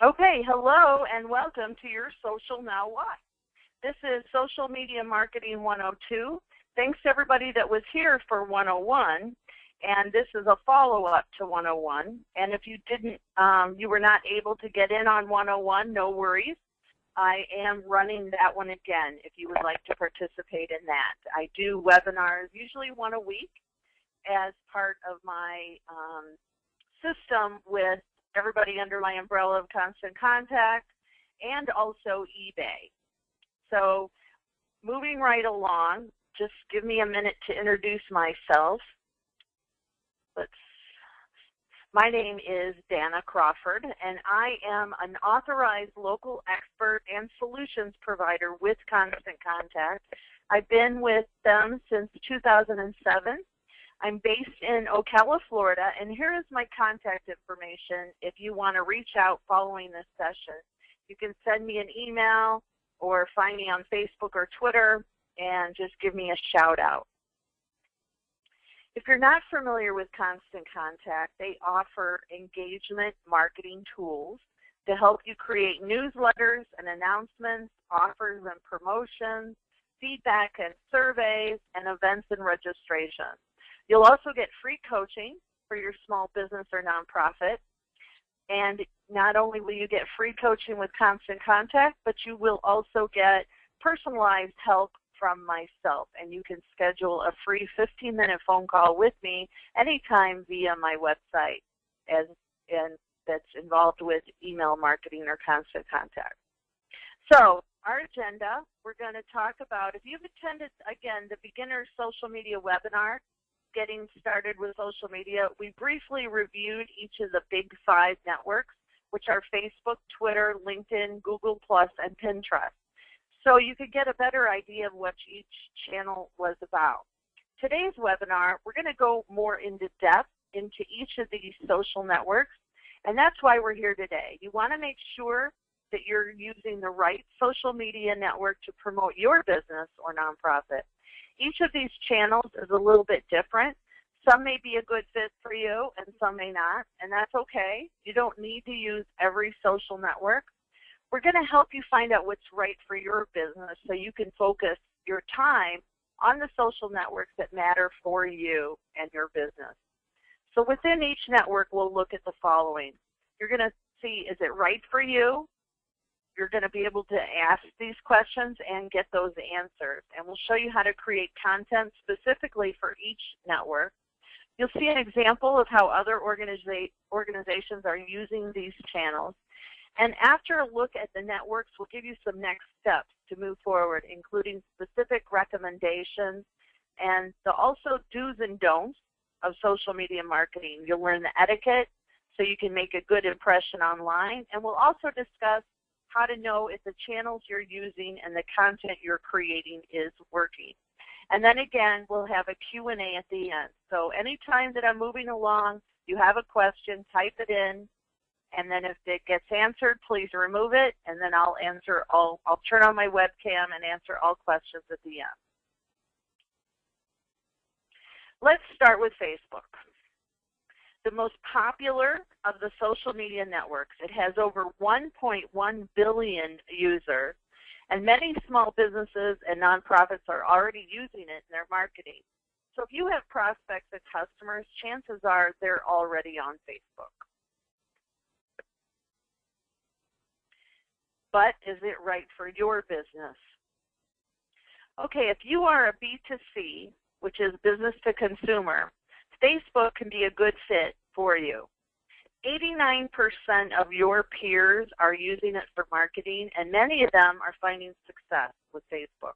Okay, hello and welcome to your Social Now What? This is Social Media Marketing 102. Thanks to everybody that was here for 101, and this is a follow-up to 101. And if you you were not able to get in on 101, no worries. I am running that one again if you would like to participate in that. I do webinars usually one a week as part of my system with everybody under my umbrella of Constant Contact and also eBay. So moving right along, just give me a minute to introduce myself. My name is Dana Crawford, and I am an authorized local expert and solutions provider with Constant Contact. I've been with them since 2007. I'm based in Ocala, Florida, and here is my contact information if you want to reach out following this session. You can send me an email or find me on Facebook or Twitter and just give me a shout out. If you're not familiar with Constant Contact, they offer engagement marketing tools to help you create newsletters and announcements, offers and promotions, feedback and surveys, and events and registrations. You'll also get free coaching for your small business or nonprofit. And not only will you get free coaching with Constant Contact, but you will also get personalized help from myself. And you can schedule a free 15-minute phone call with me anytime via my website, and that's involved with email marketing or Constant Contact. So our agenda, we're going to talk about, if you've attended, again, the beginner social media webinar, getting started with social media, we briefly reviewed each of the big 5 networks, which are Facebook, Twitter, LinkedIn, Google+, and Pinterest. So you could get a better idea of what each channel was about. Today's webinar, we're going to go more into depth into each of these social networks, and that's why we're here today. You want to make sure that you're using the right social media network to promote your business or nonprofit. Each of these channels is a little bit different. Some may be a good fit for you and some may not, and that's okay. You don't need to use every social network. We're going to help you find out what's right for your business so you can focus your time on the social networks that matter for you and your business. So within each network, we'll look at the following. You're going to see, is it right for you? You're going to be able to ask these questions and get those answers. And we'll show you how to create content specifically for each network. You'll see an example of how other organizations are using these channels. And after a look at the networks, we'll give you some next steps to move forward, including specific recommendations and the also do's and don'ts of social media marketing. You'll learn the etiquette so you can make a good impression online. And we'll also discuss how to know if the channels you're using and the content you're creating is working. And then again, we'll have a Q&A at the end. So anytime that I'm moving along, you have a question, type it in, and then if it gets answered, please remove it, and then I'll turn on my webcam and answer all questions at the end. Let's start with Facebook. The most popular of the social media networks. It has over 1.1 billion users, and many small businesses and nonprofits are already using it in their marketing. So if you have prospects and customers, chances are they're already on Facebook. But is it right for your business? Okay, if you are a B2C, which is business to consumer, Facebook can be a good fit for you. 89% of your peers are using it for marketing, and many of them are finding success with Facebook.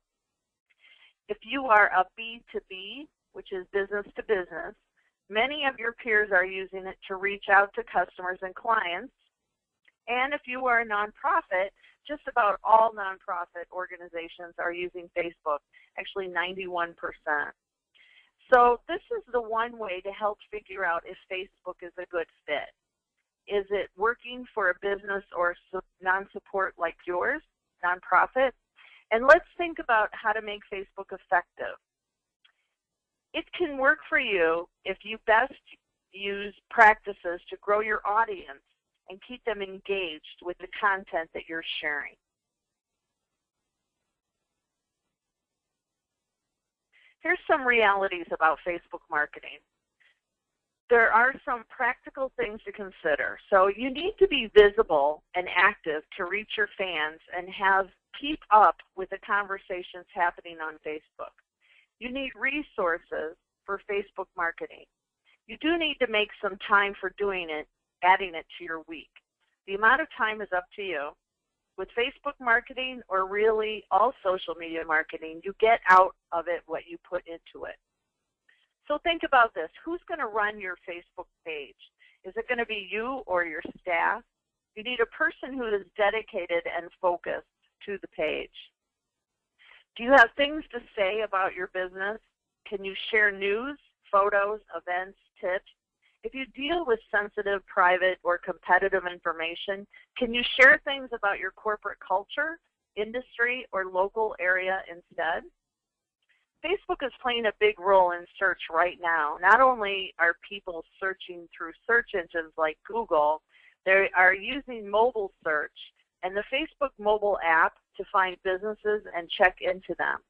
If you are a B2B, which is business to business, many of your peers are using it to reach out to customers and clients. And if you are a nonprofit, just about all nonprofit organizations are using Facebook, actually 91%. So this is the one way to help figure out if Facebook is a good fit. Is it working for a business or non-support like yours, nonprofit? And let's think about how to make Facebook effective. It can work for you if you best use practices to grow your audience and keep them engaged with the content that you're sharing. Here's some realities about Facebook marketing. There are some practical things to consider. So you need to be visible and active to reach your fans and keep up with the conversations happening on Facebook. You need resources for Facebook marketing. You do need to make some time for doing it, adding it to your week. The amount of time is up to you. With Facebook marketing, or really all social media marketing, you get out of it what you put into it. So think about this. Who's going to run your Facebook page? Is it going to be you or your staff? You need a person who is dedicated and focused to the page. Do you have things to say about your business? Can you share news, photos, events, tips? If you deal with sensitive, private, or competitive information, can you share things about your corporate culture, industry, or local area instead? Facebook is playing a big role in search right now. Not only are people searching through search engines like Google, they are using mobile search and the Facebook mobile app to find businesses and check into them.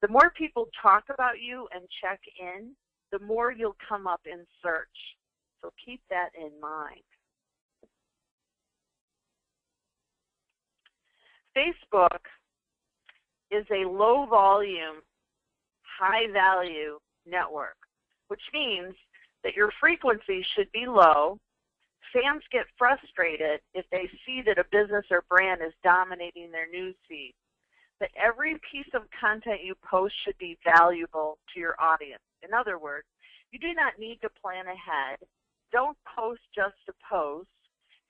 The more people talk about you and check in, the more you'll come up in search. So keep that in mind. Facebook is a low volume, high value network, which means that your frequency should be low. Fans get frustrated if they see that a business or brand is dominating their news feed. But every piece of content you post should be valuable to your audience. In other words, you do not need to plan ahead. Don't post just to post.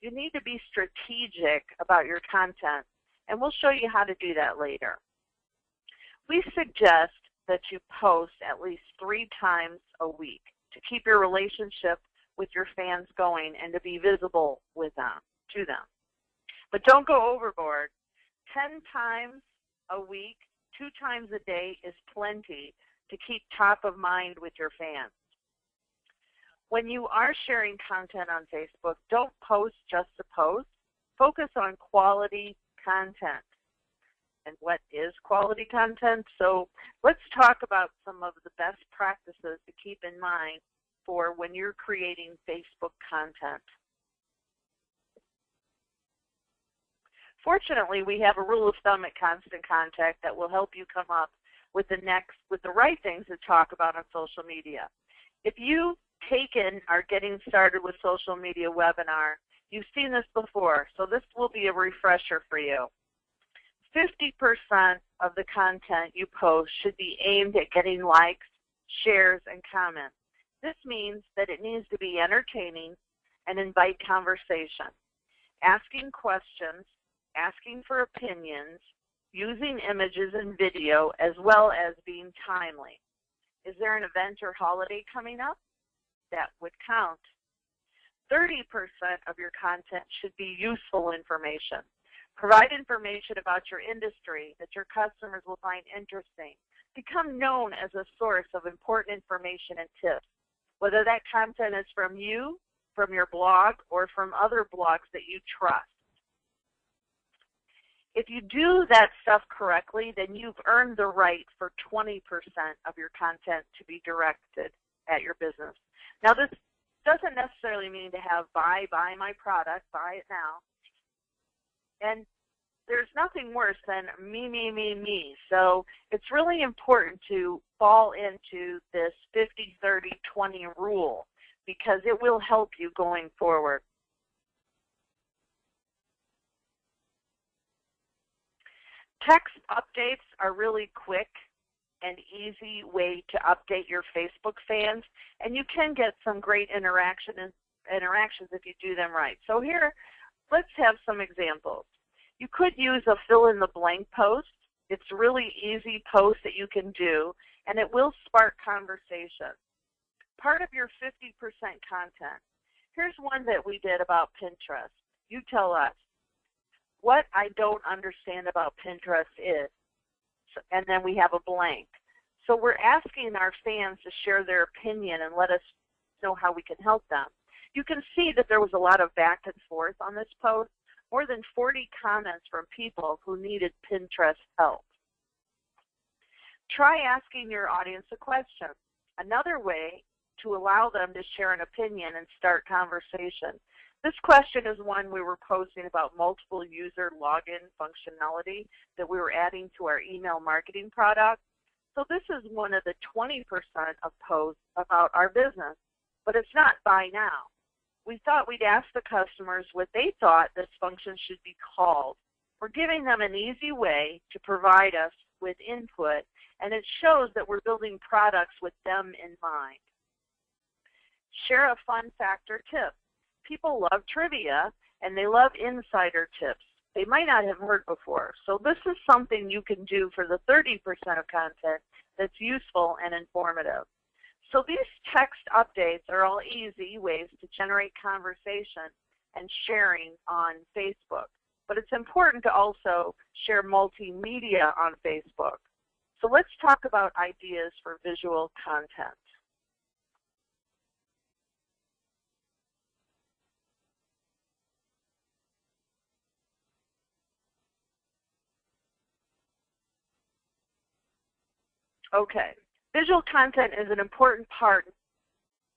You need to be strategic about your content, and we'll show you how to do that later. We suggest that you post at least 3 times a week to keep your relationship with your fans going and to be visible to them. But don't go overboard. 10 times a week, 2 times a day is plenty to keep top of mind with your fans. When you are sharing content on Facebook, don't post just to post. Focus on quality content. And what is quality content? So let's talk about some of the best practices to keep in mind for when you're creating Facebook content. Fortunately, we have a rule of thumb at Constant Contact that will help you come up with the right things to talk about on social media. If you are getting started with social media webinar, you've seen this before, so this will be a refresher for you. 50% of the content you post should be aimed at getting likes, shares, and comments. This means that it needs to be entertaining and invite conversation. Asking questions, asking for opinions, using images and video, as well as being timely. Is there an event or holiday coming up? That would count. 30% of your content should be useful information. Provide information about your industry that your customers will find interesting. Become known as a source of important information and tips, whether that content is from you, from your blog, or from other blogs that you trust. If you do that stuff correctly, then you've earned the right for 20% of your content to be directed at your business. Now, this doesn't necessarily mean to have buy my product, buy it now. And there's nothing worse than me. So it's really important to fall into this 50-30-20 rule because it will help you going forward. Text updates are really quick and easy way to update your Facebook fans, and you can get some great interactions if you do them right. So here, let's have some examples. You could use a fill-in-the-blank post. It's a really easy post that you can do, and it will spark conversation. Part of your 50% content. Here's one that we did about Pinterest. You tell us what I don't understand about Pinterest is, and then we have a blank. So we're asking our fans to share their opinion and let us know how we can help them. You can see that there was a lot of back and forth on this post, more than 40 comments from people who needed Pinterest help. Try asking your audience a question. Another way to allow them to share an opinion and start conversation. This question is one we were posting about multiple user login functionality that we were adding to our email marketing product. So this is one of the 20% of posts about our business, but it's not buy now. We thought we'd ask the customers what they thought this function should be called. We're giving them an easy way to provide us with input, and it shows that we're building products with them in mind. Share a fun fact or tip. People love trivia, and they love insider tips they might not have heard before. So this is something you can do for the 30% of content that's useful and informative. So these text updates are all easy ways to generate conversation and sharing on Facebook. But it's important to also share multimedia on Facebook. So let's talk about ideas for visual content. Okay, visual content is an important part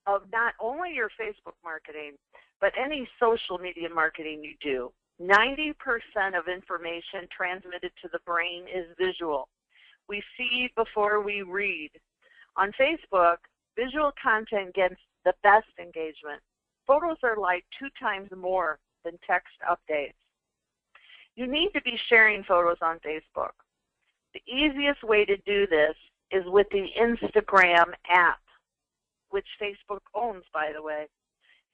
of not only your Facebook marketing, but any social media marketing you do. 90% of information transmitted to the brain is visual. We see before we read. On Facebook, visual content gets the best engagement. Photos are like 2 times more than text updates. You need to be sharing photos on Facebook. The easiest way to do this is with the Instagram app, which Facebook owns, by the way.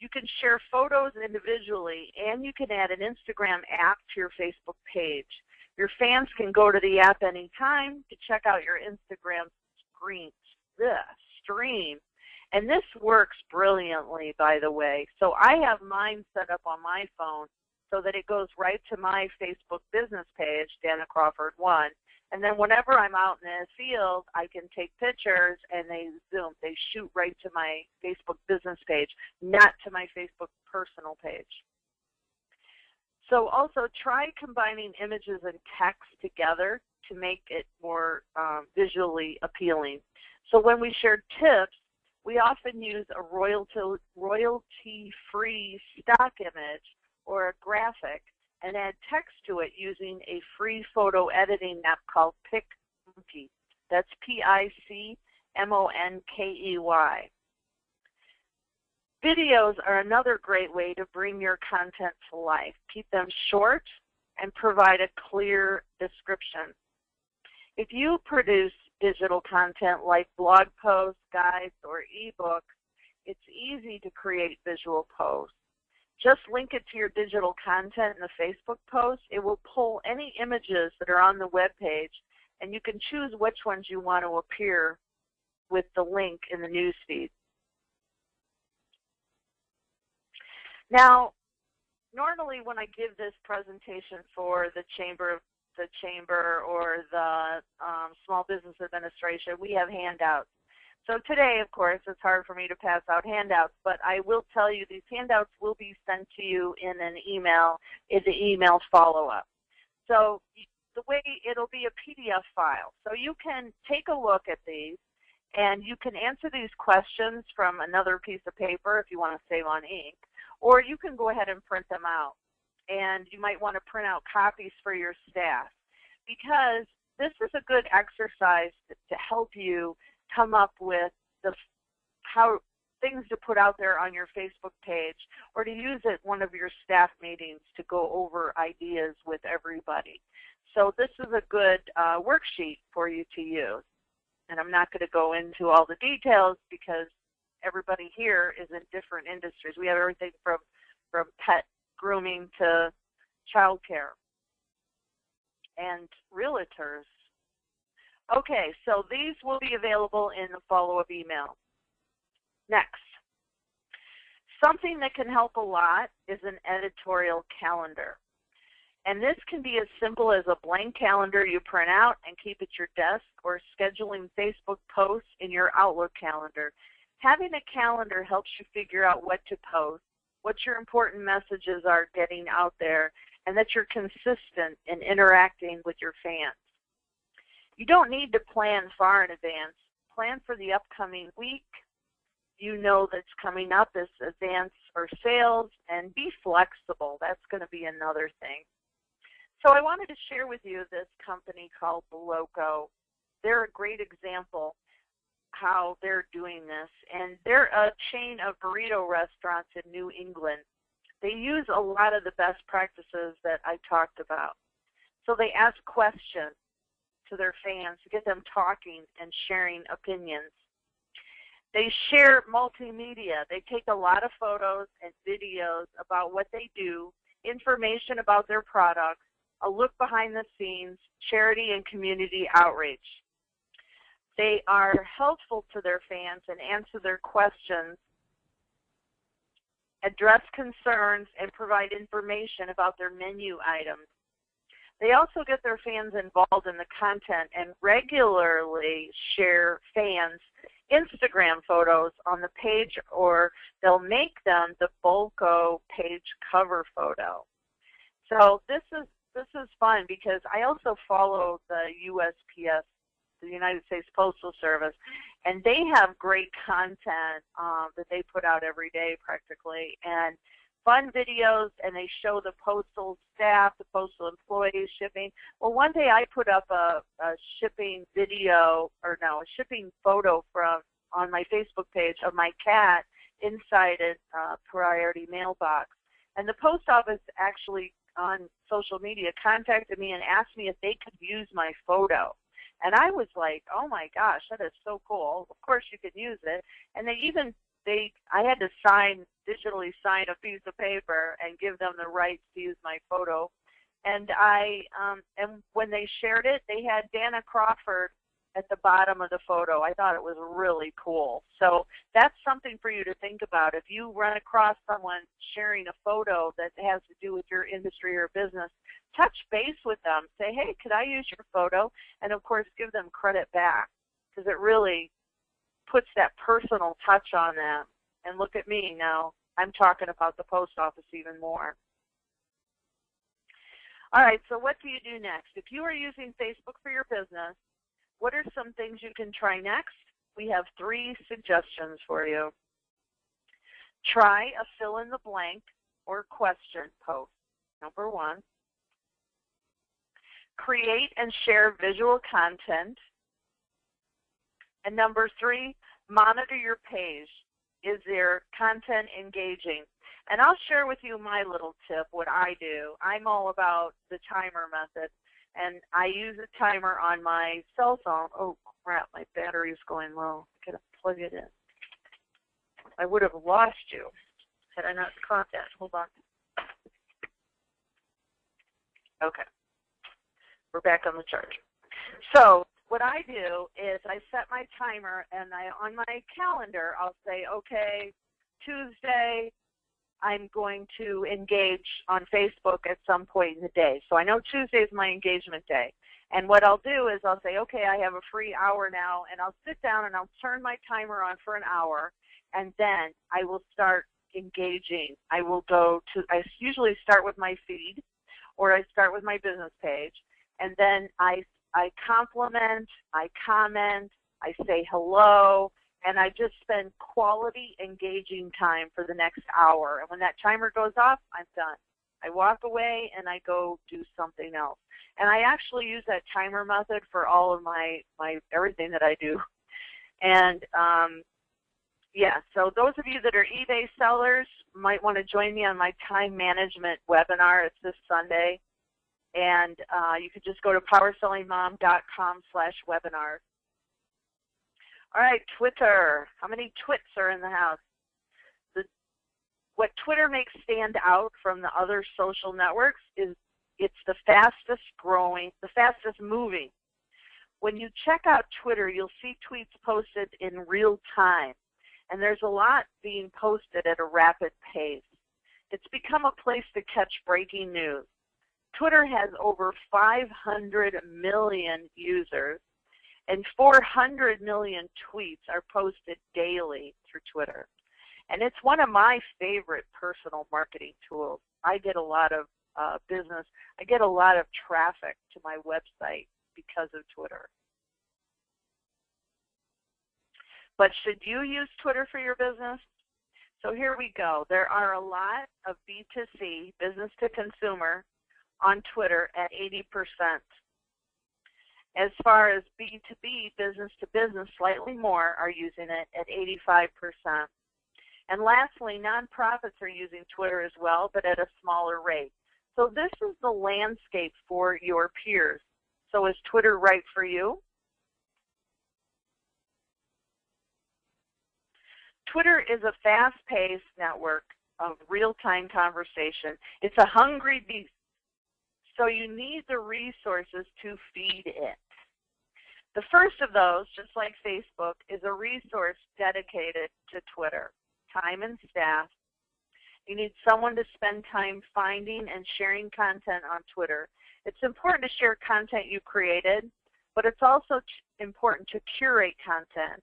You can share photos individually, and you can add an Instagram app to your Facebook page. Your fans can go to the app anytime to check out your Instagram stream. And this works brilliantly, by the way. So I have mine set up on my phone so that it goes right to my Facebook business page, Dana Crawford 1. And then whenever I'm out in the field, I can take pictures and they shoot right to my Facebook business page, not to my Facebook personal page. So also try combining images and text together to make it more visually appealing. So when we share tips, we often use a royalty-free stock image or a graphic and add text to it using a free photo editing app called PicMonkey. That's PICMONKEY. Videos are another great way to bring your content to life. Keep them short and provide a clear description. If you produce digital content like blog posts, guides, or ebooks, it's easy to create visual posts. Just link it to your digital content in the Facebook post. It will pull any images that are on the web page, and you can choose which ones you want to appear with the link in the newsfeed. Now, normally when I give this presentation for the chamber or the Small Business Administration, we have handouts. So today, of course, it's hard for me to pass out handouts, but I will tell you these handouts will be sent to you in an email, in the email follow-up. So the way it'll be a PDF file. So you can take a look at these, and you can answer these questions from another piece of paper if you want to save on ink, or you can go ahead and print them out. And you might want to print out copies for your staff, because this is a good exercise to help you come up with things to put out there on your Facebook page, or to use at one of your staff meetings to go over ideas with everybody. So this is a good worksheet for you to use. And I'm not going to go into all the details because everybody here is in different industries. We have everything from pet grooming to childcare and realtors. Okay, so these will be available in the follow-up email. Next, something that can help a lot is an editorial calendar. And this can be as simple as a blank calendar you print out and keep at your desk, or scheduling Facebook posts in your Outlook calendar. Having a calendar helps you figure out what to post what your important messages are getting out there, and that you're consistent in interacting with your fans. You don't need to plan far in advance. Plan for the upcoming week. You know that's coming up as advance or sales, and be flexible. That's going to be another thing. So I wanted to share with you this company called Beloko. They're a great example how they're doing this, and they're a chain of burrito restaurants in New England. They use a lot of the best practices that I talked about. So they ask questions to their fans to get them talking and sharing opinions. They share multimedia. They take a lot of photos and videos about what they do, information about their products, a look behind the scenes, charity and community outreach. They are helpful to their fans and answer their questions, address concerns, and provide information about their menu items. They also get their fans involved in the content and regularly share fans' Instagram photos on the page, or they'll make them the Beloko page cover photo. So this is fun because I also follow the USPS, the United States Postal Service, and they have great content that they put out every day practically, and fun videos, and they show the postal staff, the postal employees shipping. Well, one day I put up a shipping video, or no, a shipping photo on my Facebook page of my cat inside a priority mailbox. And the post office actually on social media contacted me and asked me if they could use my photo. And I was like, oh my gosh, that is so cool. Of course you could use it. And I had to digitally sign a piece of paper and give them the rights to use my photo. And and when they shared it, they had Dana Crawford at the bottom of the photo. I thought it was really cool. So that's something for you to think about. If you run across someone sharing a photo that has to do with your industry or business, touch base with them. Say, hey, could I use your photo? And of course, give them credit back, because it really puts that personal touch on them. And look at me now. I'm talking about the post office even more. All right, so what do you do next? If you are using Facebook for your business, what are some things you can try next? We have 3 suggestions for you. Try a fill-in-the-blank or question post, number 1. Create and share visual content. And number 3, monitor your page. Is their content engaging? And I'll share with you my little tip, what I do. I'm all about the timer method. And I use a timer on my cell phone. Oh, crap, my battery's going low. I gotta plug it in. I would have lost you had I not caught that. Hold on. Okay. We're back on the charger. So what I do is I set my timer, and on my calendar, I'll say, okay, Tuesday, I'm going to engage on Facebook at some point in the day. So I know Tuesday is my engagement day. And what I'll do is I'll say, okay, I have a free hour now, and I'll sit down and I'll turn my timer on for an hour, and then I will start engaging. I usually start with my feed, or I start with my business page, and then I compliment, I comment, I say hello, and I just spend quality engaging time for the next hour. And when that timer goes off, I'm done. I walk away and I go do something else. And I actually use that timer method for all of my everything that I do. And yeah, so those of you that are eBay sellers might want to join me on my time management webinar. It's this Sunday. And you could just go to powersellingmom.com/webinars. All right, Twitter. How many twits are in the house? What Twitter makes stand out from the other social networks is it's the fastest growing, the fastest moving. When you check out Twitter, you'll see tweets posted in real time. And there's a lot being posted at a rapid pace. It's become a place to catch breaking news. Twitter has over 500 million users, and 400 million tweets are posted daily through Twitter. And it's one of my favorite personal marketing tools. I get a lot of business. I get a lot of traffic to my website because of Twitter. But should you use Twitter for your business? So here we go. There are a lot of B2C, business to consumer, on Twitter at 80%. As far as B2B, business to business, slightly more are using it at 85%. And lastly, nonprofits are using Twitter as well, but at a smaller rate. So this is the landscape for your peers. So is Twitter right for you? Twitter is a fast-paced network of real-time conversation. It's a hungry beast, so you need the resources to feed it. The first of those, just like Facebook, is a resource dedicated to Twitter, time and staff. You need someone to spend time finding and sharing content on Twitter. It's important to share content you created, but it's also important to curate content.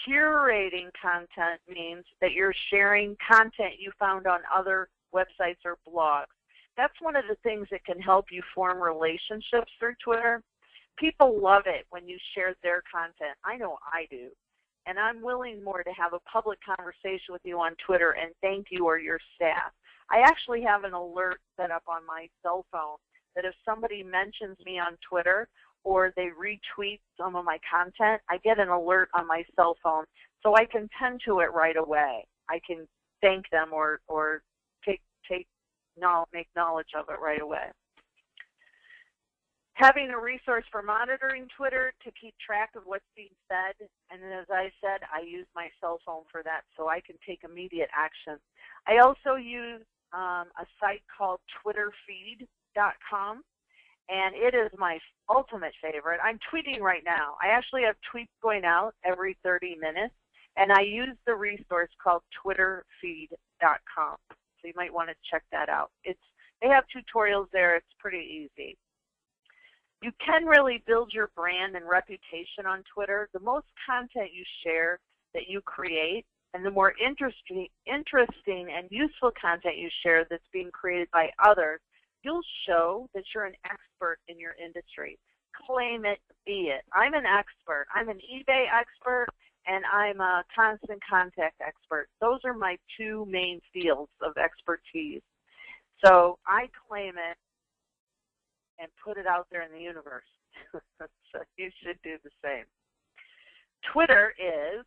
Curating content means that you're sharing content you found on other websites or blogs. That's one of the things that can help you form relationships through Twitter. People love it when you share their content. I know I do. And I'm willing more to have a public conversation with you on Twitter and thank you or your staff. I actually have an alert set up on my cell phone that if somebody mentions me on Twitter or they retweet some of my content, I get an alert on my cell phone so I can tend to it right away. I can thank them or make knowledge of it right away. Having a resource for monitoring Twitter to keep track of what's being said, and as I said, I use my cell phone for that so I can take immediate action. I also use a site called twitterfeed.com, and it is my ultimate favorite. I'm tweeting right now. I actually have tweets going out every 30 minutes, and I use the resource called twitterfeed.com. So you might want to check that out. They have tutorials there. It's pretty easy. You can really build your brand and reputation on Twitter. The most content you share that you create, and the more interesting and useful content you share that's being created by others, you'll show that you're an expert in your industry. Claim it, be it. I'm an expert. I'm an eBay expert, and I'm a constant contact expert. Those are my two main fields of expertise. So I claim it and put it out there in the universe. So you should do the same. Twitter is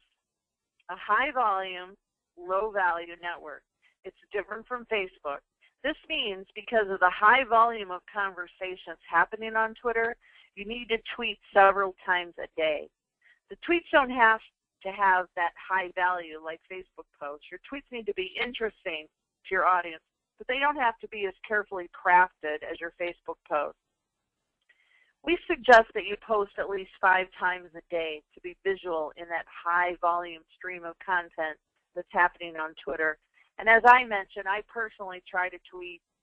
a high-volume, low-value network. It's different from Facebook. This means because of the high volume of conversations happening on Twitter, you need to tweet several times a day. The tweets don't have to have that high value like Facebook posts. Your tweets need to be interesting to your audience, but they don't have to be as carefully crafted as your Facebook post. We suggest that you post at least 5 times a day to be visual in that high volume stream of content that's happening on Twitter. And as I mentioned, I personally try to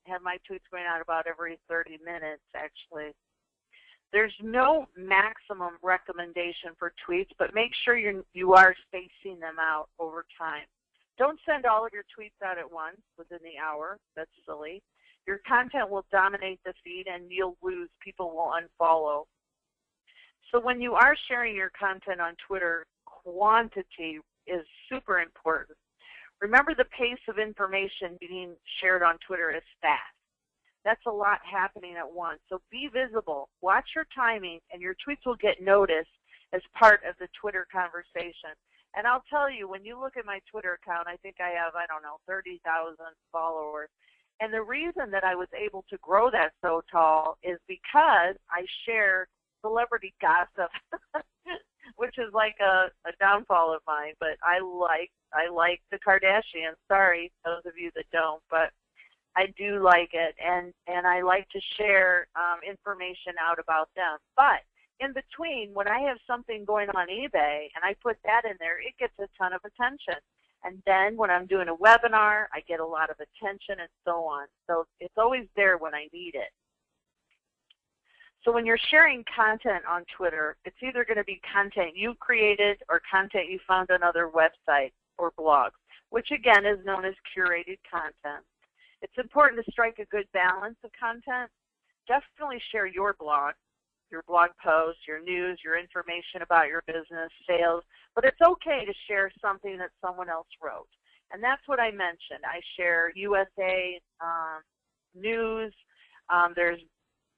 have my tweets going out about every 30 minutes actually. There's no maximum recommendation for tweets, but make sure you are spacing them out over time. Don't send all of your tweets out at once within the hour. That's silly. Your content will dominate the feed and you'll lose. People will unfollow. So when you are sharing your content on Twitter, quantity is super important. Remember, the pace of information being shared on Twitter is fast. That's a lot happening at once. So be visible. Watch your timing, and your tweets will get noticed as part of the Twitter conversation. And I'll tell you, when you look at my Twitter account, I think I have, 30,000 followers. And the reason that I was able to grow that so tall is because I share celebrity gossip, which is like a downfall of mine. But I like the Kardashians. Sorry, those of you that don't, but I do like it, and I like to share information out about them. But in between, when I have something going on eBay and I put that in there, it gets a ton of attention. And then when I'm doing a webinar, I get a lot of attention and so on. So it's always there when I need it. So when you're sharing content on Twitter, it's either going to be content you created or content you found on other websites or blogs. which again is known as curated content. It's important to strike a good balance of content. Definitely share your blog posts, your news, your information about your business, sales, but it's okay to share something that someone else wrote. And that's what I mentioned. I share USA news. There's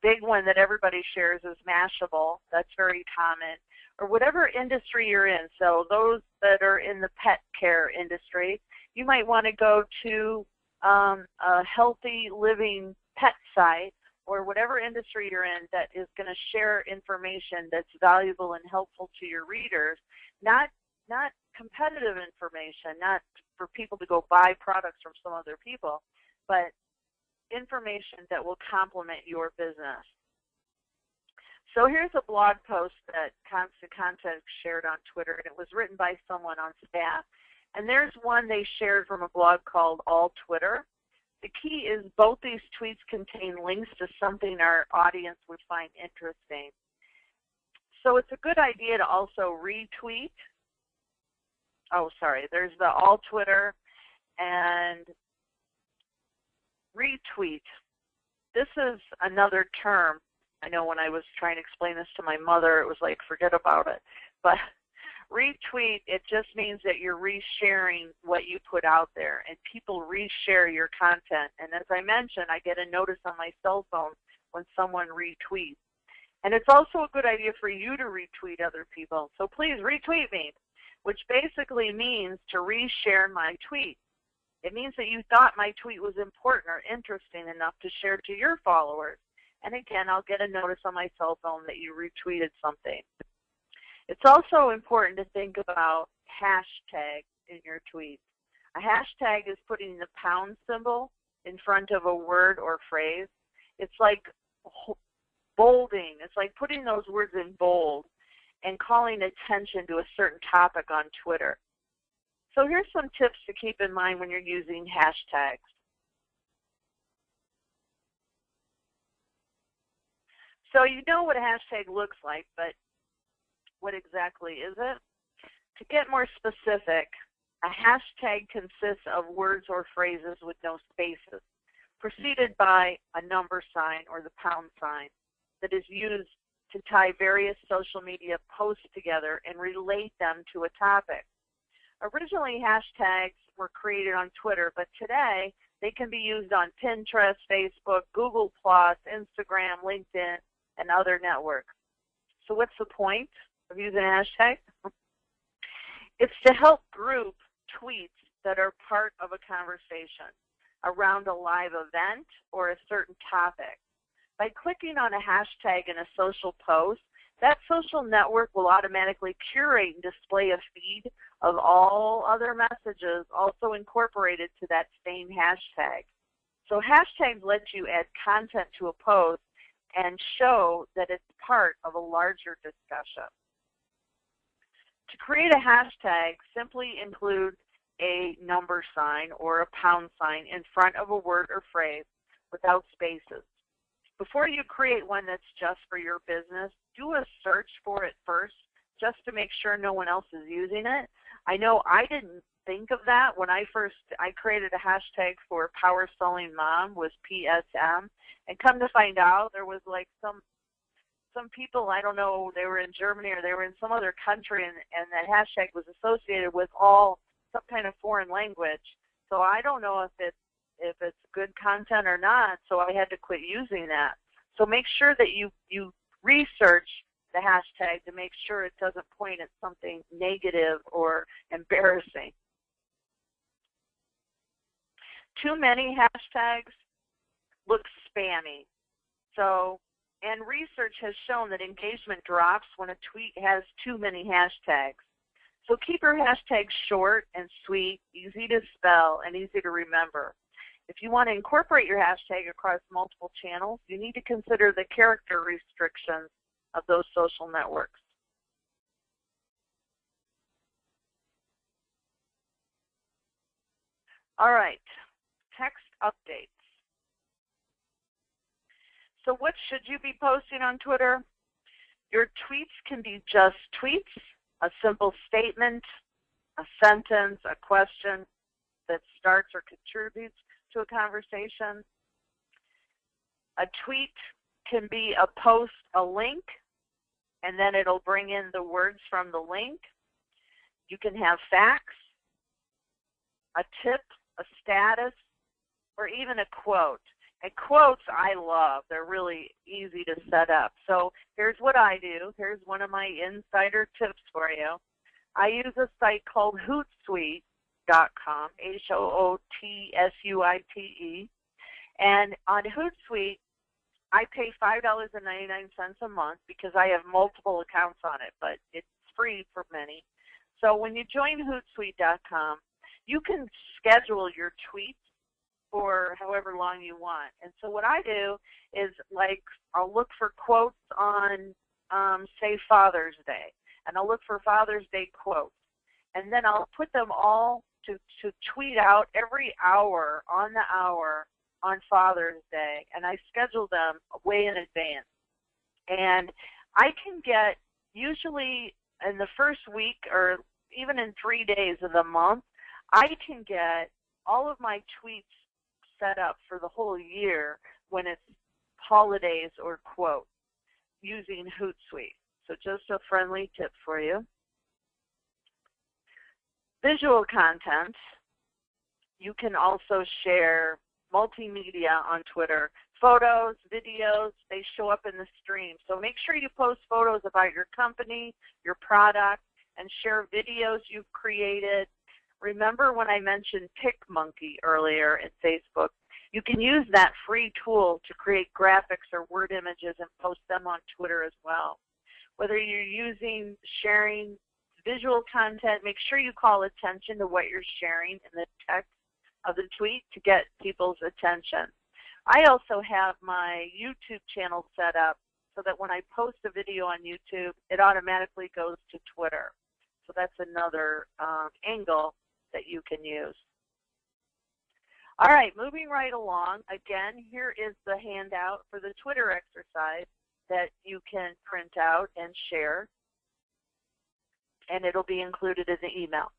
big one that everybody shares is Mashable. That's very common. Or whatever industry you're in. So those that are in the pet care industry, you might want to go to a healthy living pet site, or whatever industry you're in that is going to share information that's valuable and helpful to your readers, not competitive information, not for people to go buy products from some other people, but information that will complement your business. So here's a blog post that Constant Contact shared on Twitter, and it was written by someone on staff. And there's one they shared from a blog called All Twitter. The key is both these tweets contain links to something our audience would find interesting. So it's a good idea to also retweet. Oh, sorry, there's the All Twitter and retweet. This is another term. I know when I was trying to explain this to my mother, it was like, forget about it. But retweet, it just means that you're resharing what you put out there, and people reshare your content. And as I mentioned, I get a notice on my cell phone when someone retweets. And it's also a good idea for you to retweet other people. So please retweet me, which basically means to reshare my tweet. It means that you thought my tweet was important or interesting enough to share to your followers. And again, I'll get a notice on my cell phone that you retweeted something. It's also important to think about hashtags in your tweets. A hashtag is putting the pound symbol in front of a word or phrase. It's like bolding. It's like putting those words in bold and calling attention to a certain topic on Twitter. So here's some tips to keep in mind when you're using hashtags. So you know what a hashtag looks like, but what exactly is it? To get more specific, a hashtag consists of words or phrases with no spaces, preceded by a number sign or the pound sign that is used to tie various social media posts together and relate them to a topic. Originally, hashtags were created on Twitter, but today they can be used on Pinterest, Facebook, Google+, Instagram, LinkedIn, and other networks. So what's the point of using a hashtag? It's to help group tweets that are part of a conversation around a live event or a certain topic. By clicking on a hashtag in a social post, that social network will automatically curate and display a feed of all other messages also incorporated to that same hashtag. So hashtags let you add content to a post and show that it's part of a larger discussion. To create a hashtag, simply include a number sign or a pound sign in front of a word or phrase without spaces. Before you create one that's just for your business, do a search for it first just to make sure no one else is using it. I know I didn't think of that when I created a hashtag for Power Selling Mom with PSM, and come to find out there was like some people, I don't know, they were in Germany or they were in some other country, and that hashtag was associated with some kind of foreign language. So I don't know if it's good content or not, so I had to quit using that. So make sure that you research the hashtag to make sure it doesn't point at something negative or embarrassing. Too many hashtags look spammy. And research has shown that engagement drops when a tweet has too many hashtags. So keep your hashtags short and sweet, easy to spell, and easy to remember. If you want to incorporate your hashtag across multiple channels, you need to consider the character restrictions of those social networks. All right, text updates. So what should you be posting on Twitter? Your tweets can be just tweets, a simple statement, a sentence, a question, that starts or contributes to a conversation. A tweet can be a post, a link, and then it'll bring in the words from the link. You can have facts, a tip, a status, or even a quote. And quotes I love. They're really easy to set up. So here's what I do. Here's one of my insider tips for you. I use a site called Hootsuite.com, Hootsuite. And on Hootsuite, I pay $5.99 a month because I have multiple accounts on it, but it's free for many. So when you join Hootsuite.com, you can schedule your tweets for however long you want. And so what I do is, like, I'll look for quotes on, say, Father's Day, and I'll look for Father's Day quotes. And then I'll put them all to tweet out every hour on the hour on Father's Day, and I schedule them way in advance. And I can get, usually in the first week or even in 3 days of the month, I can get all of my tweets set up for the whole year when it's holidays or quotes using Hootsuite. So just a friendly tip for you. Visual content. You can also share multimedia on Twitter. Photos, videos, they show up in the stream. So make sure you post photos about your company, your product, and share videos you've created. Remember when I mentioned PicMonkey earlier in Facebook? You can use that free tool to create graphics or word images and post them on Twitter as well. Whether you're sharing visual content, make sure you call attention to what you're sharing in the text of the tweet to get people's attention. I also have my YouTube channel set up so that when I post a video on YouTube, it automatically goes to Twitter. So that's another angle that you can use. All right, moving right along. Again, here is the handout for the Twitter exercise that you can print out and share, and it'll be included in the email.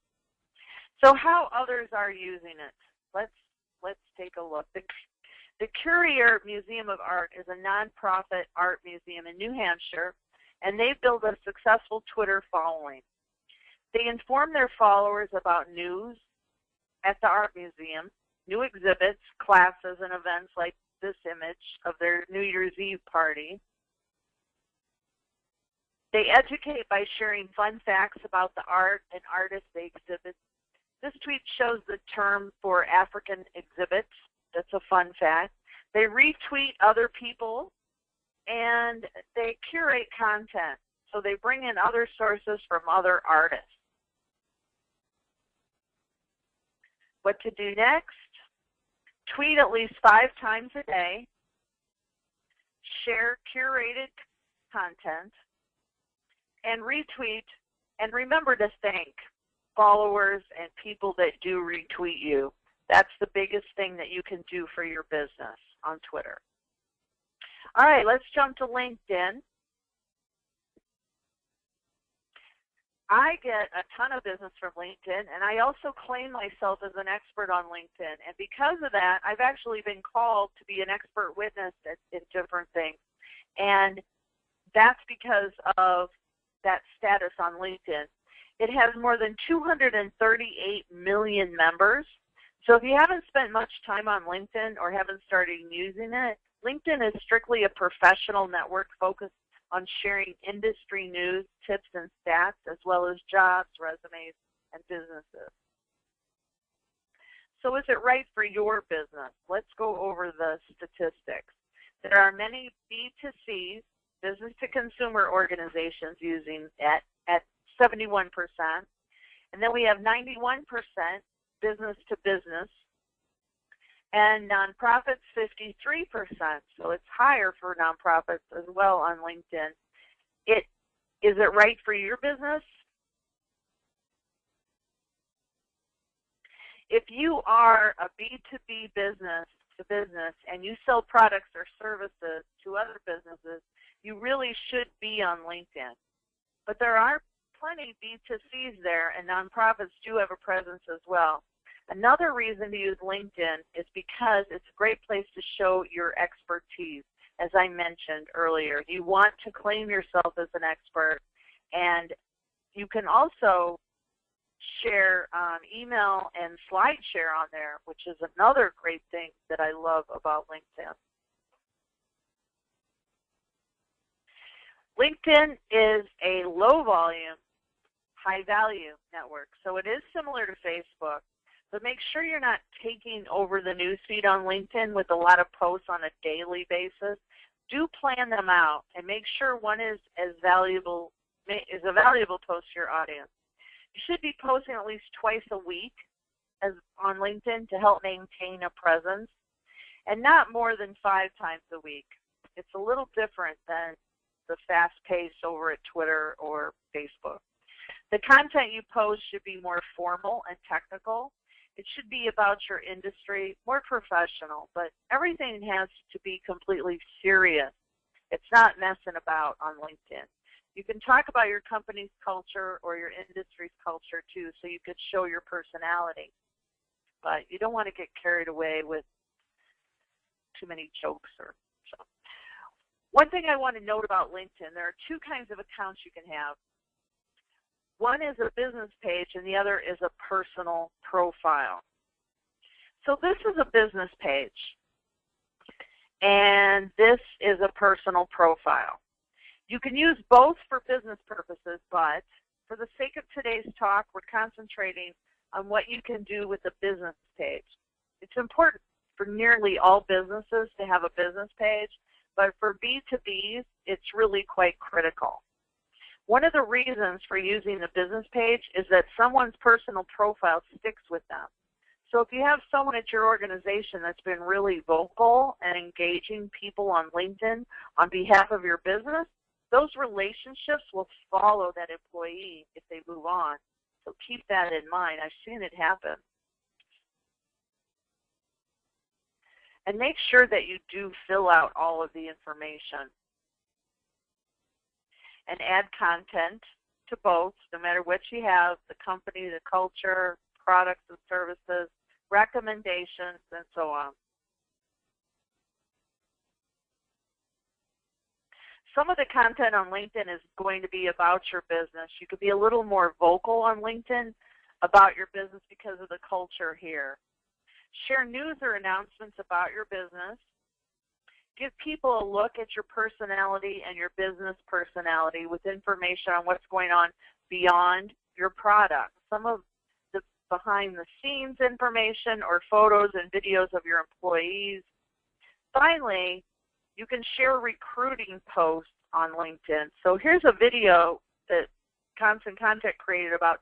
So how others are using it. Let's take a look. The Currier Museum of Art is a nonprofit art museum in New Hampshire, and they've built a successful Twitter following. They inform their followers about news at the art museum, new exhibits, classes, and events like this image of their New Year's Eve party. They educate by sharing fun facts about the art and artists they exhibit. This tweet shows the term for African exhibits. That's a fun fact. They retweet other people, and they curate content. So they bring in other sources from other artists. What to do next? Tweet at least 5 times a day. Share curated content. And retweet. And remember to thank followers and people that do retweet you. That's the biggest thing that you can do for your business on Twitter. All right, let's jump to LinkedIn. I get a ton of business from LinkedIn, and I also claim myself as an expert on LinkedIn. And because of that, I've actually been called to be an expert witness in different things. And that's because of that status on LinkedIn. It has more than 238 million members. So if you haven't spent much time on LinkedIn or haven't started using it, LinkedIn is strictly a professional network focused on sharing industry news, tips, and stats, as well as jobs, resumes, and businesses. So is it right for your business? Let's go over the statistics. There are many B2C, business-to-consumer organizations using it at 71%. And then we have 91% business-to-business. And nonprofits, 53%. So it's higher for nonprofits as well on LinkedIn. Is it right for your business? If you are a B2B business to business and you sell products or services to other businesses, you really should be on LinkedIn. But there are plenty B2Cs there, and nonprofits do have a presence as well. Another reason to use LinkedIn is because it's a great place to show your expertise. As I mentioned earlier, you want to claim yourself as an expert, and you can also share email and slide share on there, which is another great thing that I love about LinkedIn. LinkedIn is a low volume, high value network. So it is similar to Facebook, but make sure you're not taking over the newsfeed on LinkedIn with a lot of posts on a daily basis. Do plan them out and make sure one is a valuable post to your audience. You should be posting at least twice a week on LinkedIn to help maintain a presence, and not more than 5 times a week. It's a little different than the fast pace over at Twitter or Facebook. The content you post should be more formal and technical. It should be about your industry, more professional, but everything has to be completely serious. It's not messing about on LinkedIn. You can talk about your company's culture or your industry's culture too, so you could show your personality. But you don't want to get carried away with too many jokes or so. One thing I want to note about LinkedIn, there are 2 kinds of accounts you can have. One is a business page and the other is a personal profile. So this is a business page and this is a personal profile. You can use both for business purposes, but for the sake of today's talk, we're concentrating on what you can do with the business page. It's important for nearly all businesses to have a business page, but for B2Bs, it's really quite critical. One of the reasons for using the business page is that someone's personal profile sticks with them. So if you have someone at your organization that's been really vocal and engaging people on LinkedIn on behalf of your business, those relationships will follow that employee if they move on. So keep that in mind. I've seen it happen. And make sure that you do fill out all of the information. And add content to both, no matter what you have, the company, the culture, products and services, recommendations, and so on. Some of the content on LinkedIn is going to be about your business. You could be a little more vocal on LinkedIn about your business because of the culture here. Share news or announcements about your business. Give people a look at your personality and your business personality with information on what's going on beyond your product. Some of the behind the scenes information or photos and videos of your employees. Finally, you can share recruiting posts on LinkedIn. So here's a video that Constant Contact created about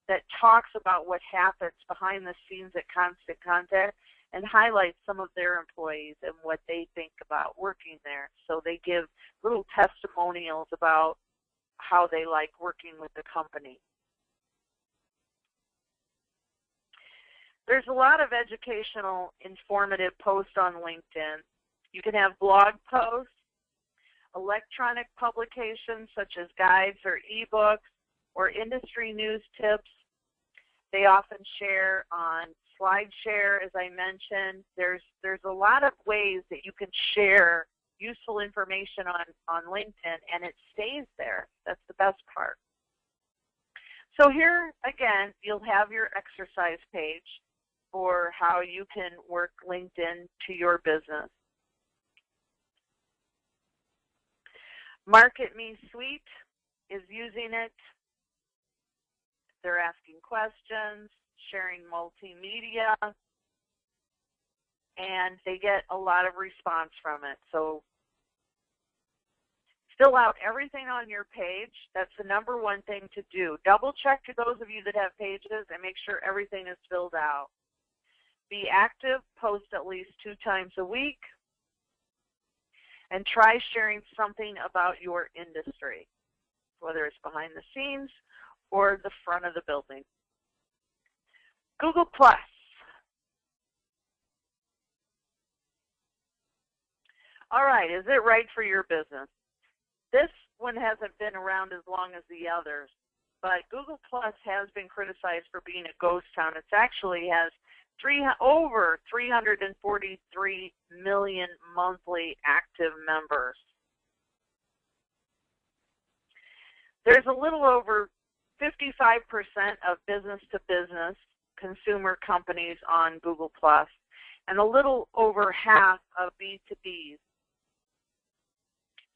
that talks about what happens behind the scenes at Constant Contact and highlights some of their employees and what they think about working there. So they give little testimonials about how they like working with the company. There's a lot of educational, informative posts on LinkedIn. You can have blog posts, electronic publications such as guides or ebooks, or industry news tips. They often share on SlideShare, as I mentioned. There's a lot of ways that you can share useful information on LinkedIn, and it stays there. That's the best part. So here, again, you'll have your exercise page for how you can work LinkedIn to your business. MarketMe Suite is using it. They're asking questions, sharing multimedia, and they get a lot of response from it. So fill out everything on your page. That's the #1 thing to do. Double check to those of you that have pages and make sure everything is filled out. Be active, post at least 2 times a week, and try sharing something about your industry, whether it's behind the scenes or the front of the building. Google Plus. All right, is it right for your business? This one hasn't been around as long as the others, but Google Plus has been criticized for being a ghost town. It actually has over 343 million monthly active members. There's a little over 55% of business-to-business consumer companies on Google Plus, and a little over half of B2Bs.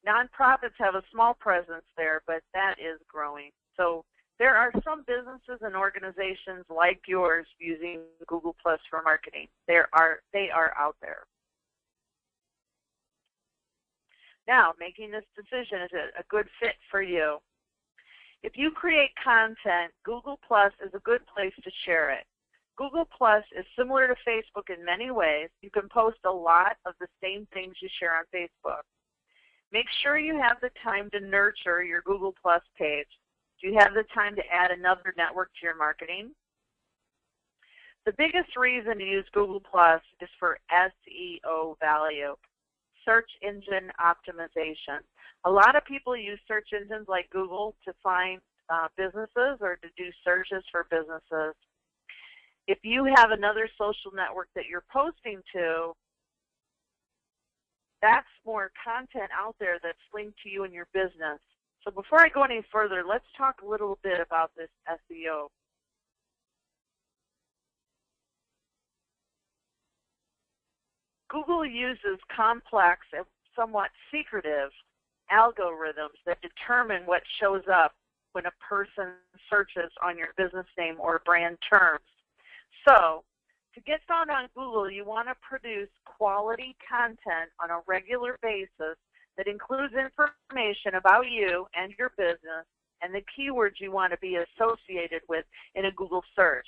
Nonprofits have a small presence there, but that is growing. So there are some businesses and organizations like yours using Google Plus for marketing. They are out there. Now, making this decision, is it a good fit for you? If you create content, Google Plus is a good place to share it. Google Plus is similar to Facebook in many ways. You can post a lot of the same things you share on Facebook. Make sure you have the time to nurture your Google Plus page. Do you have the time to add another network to your marketing? The biggest reason to use Google Plus is for SEO value, search engine optimization. A lot of people use search engines like Google to find businesses or to do searches for businesses. If you have another social network that you're posting to, that's more content out there that's linked to you and your business. So before I go any further, let's talk a little bit about this SEO. Google uses complex and somewhat secretive algorithms that determine what shows up when a person searches on your business name or brand terms. So, to get found on Google, you want to produce quality content on a regular basis that includes information about you and your business and the keywords you want to be associated with in a Google search.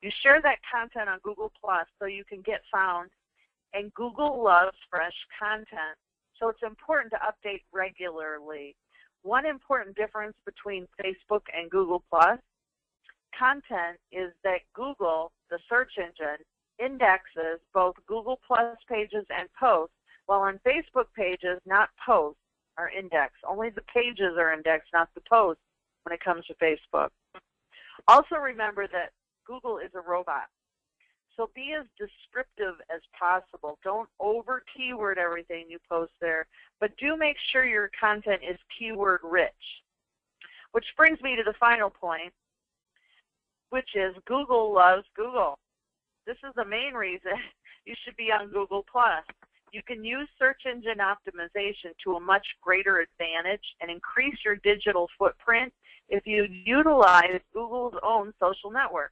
You share that content on Google Plus so you can get found, and Google loves fresh content. So it's important to update regularly. One important difference between Facebook and Google Plus content is that Google, the search engine, indexes both Google Plus pages and posts, while on Facebook pages, not posts, are indexed. Only the pages are indexed, not the posts, when it comes to Facebook. Also remember that Google is a robot. So be as descriptive as possible. Don't over-keyword everything you post there, but do make sure your content is keyword-rich. Which brings me to the final point, which is Google loves Google. This is the main reason you should be on Google+. You can use search engine optimization to a much greater advantage and increase your digital footprint if you utilize Google's own social network.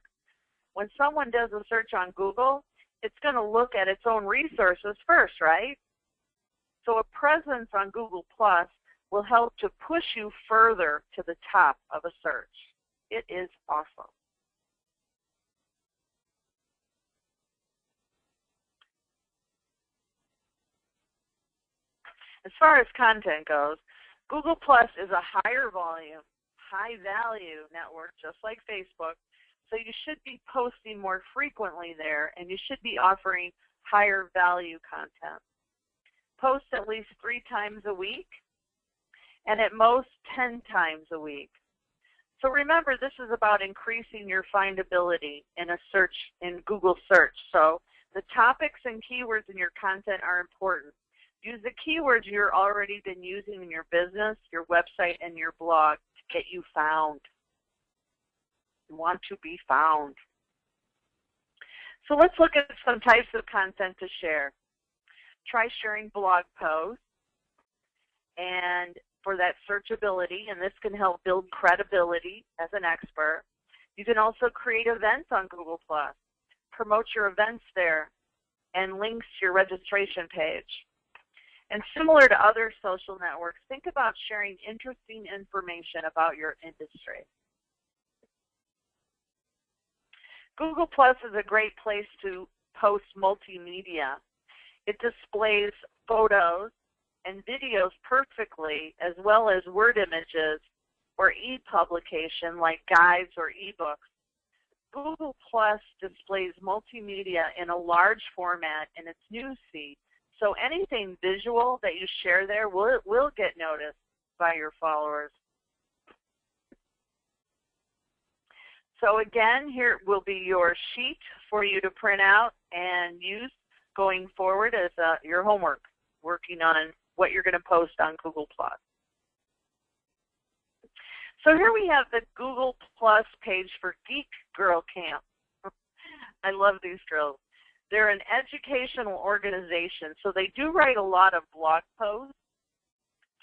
When someone does a search on Google, it's going to look at its own resources first, right? So a presence on Google Plus will help to push you further to the top of a search. It is awesome. As far as content goes, Google Plus is a higher volume, high value network, just like Facebook. So you should be posting more frequently there, and you should be offering higher value content. Post at least 3 times a week, and at most 10 times a week. So remember, this is about increasing your findability in a search, in Google search. So the topics and keywords in your content are important. Use the keywords you've already been using in your business, your website, and your blog to get you found. You want to be found. So let's look at some types of content to share. Try sharing blog posts and for that searchability, and this can help build credibility as an expert. You can also create events on Google+. Promote your events there and links to your registration page. And similar to other social networks, think about sharing interesting information about your industry. Google Plus is a great place to post multimedia. It displays photos and videos perfectly, as well as word images or e-publication like guides or e-books. Google Plus displays multimedia in a large format in its news feed, so anything visual that you share there will get noticed by your followers. So again, here will be your sheet for you to print out and use going forward as your homework, working on what you're going to post on Google+. So here we have the Google+ page for Geek Girl Camp. I love these girls. They're an educational organization, so they do write a lot of blog posts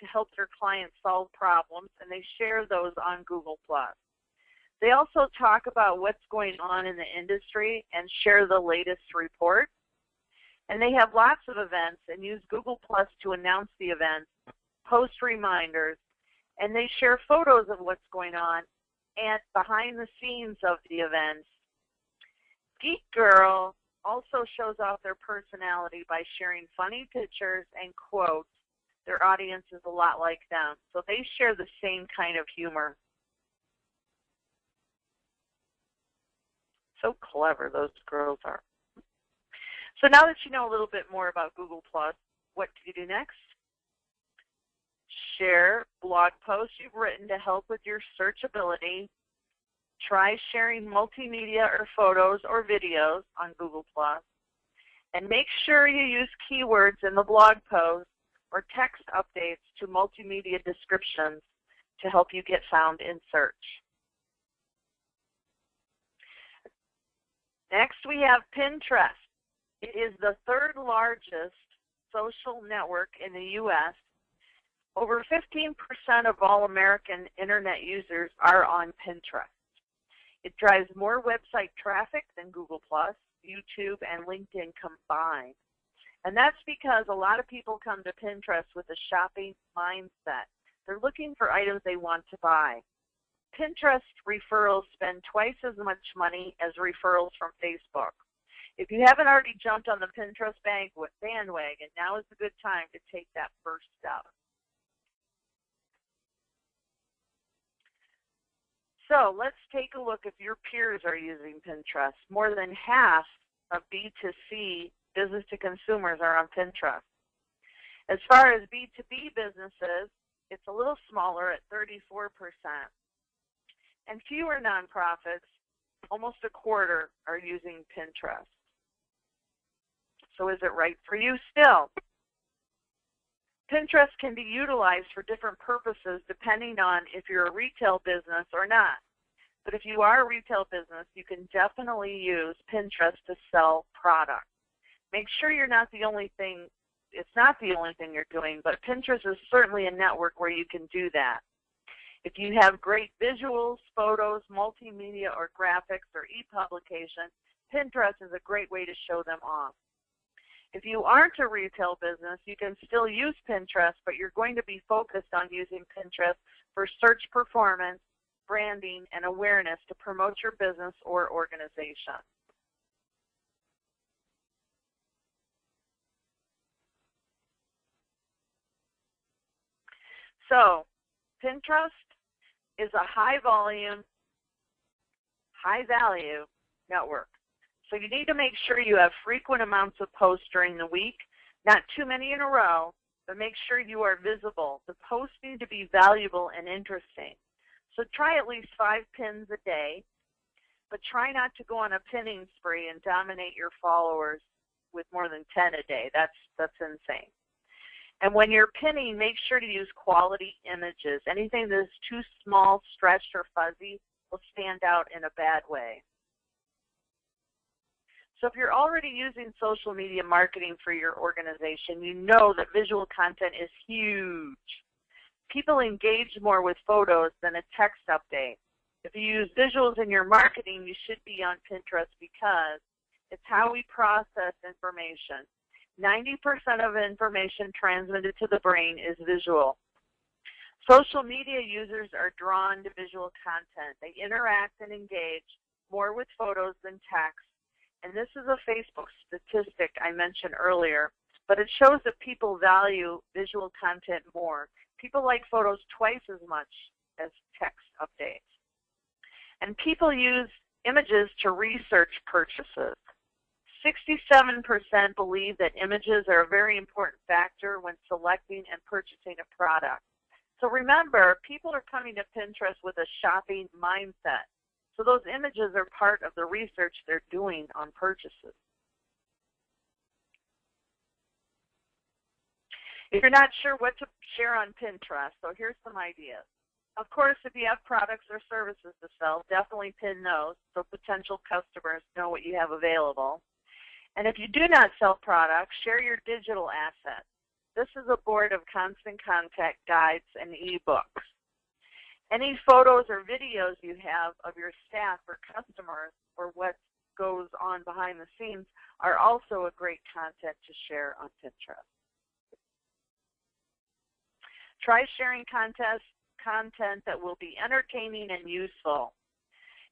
to help their clients solve problems, and they share those on Google+. They also talk about what's going on in the industry and share the latest reports. And they have lots of events and use Google+ to announce the events, post reminders, and they share photos of what's going on and behind the scenes of the events. Geek Girl also shows off their personality by sharing funny pictures and quotes. Their audience is a lot like them, so they share the same kind of humor. So clever those girls are. So now that you know a little bit more about Google+, what do you do next? Share blog posts you've written to help with your searchability. Try sharing multimedia or photos or videos on Google+. And make sure you use keywords in the blog post or text updates to multimedia descriptions to help you get found in search. Next, we have Pinterest. It is the third largest social network in the U.S. Over 15% of all American internet users are on Pinterest. It drives more website traffic than Google+, YouTube, and LinkedIn combined. And that's because a lot of people come to Pinterest with a shopping mindset. They're looking for items they want to buy. Pinterest referrals spend twice as much money as referrals from Facebook. If you haven't already jumped on the Pinterest bandwagon, now is a good time to take that first step. So let's take a look if your peers are using Pinterest. More than half of B2C, business to consumers, are on Pinterest. As far as B2B businesses, it's a little smaller at 34%. And fewer nonprofits, almost a quarter, are using Pinterest. So is it right for you still? Pinterest can be utilized for different purposes depending on if you're a retail business or not. But if you are a retail business, you can definitely use Pinterest to sell products. Make sure you're not the only thing, it's not the only thing you're doing, but Pinterest is certainly a network where you can do that. If you have great visuals, photos, multimedia, or graphics, or e-publication, Pinterest is a great way to show them off. If you aren't a retail business, you can still use Pinterest, but you're going to be focused on using Pinterest for search performance, branding, and awareness to promote your business or organization. So, Pinterest is a high-volume, high-value network. So you need to make sure you have frequent amounts of posts during the week, not too many in a row, but make sure you are visible. The posts need to be valuable and interesting. So try at least 5 pins a day, but try not to go on a pinning spree and dominate your followers with more than 10 a day. That's insane. And when you're pinning, make sure to use quality images. Anything that is too small, stretched, or fuzzy will stand out in a bad way. So if you're already using social media marketing for your organization, you know that visual content is huge. People engage more with photos than a text update. If you use visuals in your marketing, you should be on Pinterest because it's how we process information. 90% of information transmitted to the brain is visual. Social media users are drawn to visual content. They interact and engage more with photos than text. And this is a Facebook statistic I mentioned earlier, but it shows that people value visual content more. People like photos twice as much as text updates. And people use images to research purchases. 67% believe that images are a very important factor when selecting and purchasing a product. So remember, people are coming to Pinterest with a shopping mindset. So those images are part of the research they're doing on purchases. If you're not sure what to share on Pinterest, so here's some ideas. Of course, if you have products or services to sell, definitely pin those so potential customers know what you have available. And if you do not sell products, share your digital assets. This is a board of constant contact guides and ebooks. Any photos or videos you have of your staff or customers or what goes on behind the scenes are also a great content to share on Pinterest. Try sharing content that will be entertaining and useful.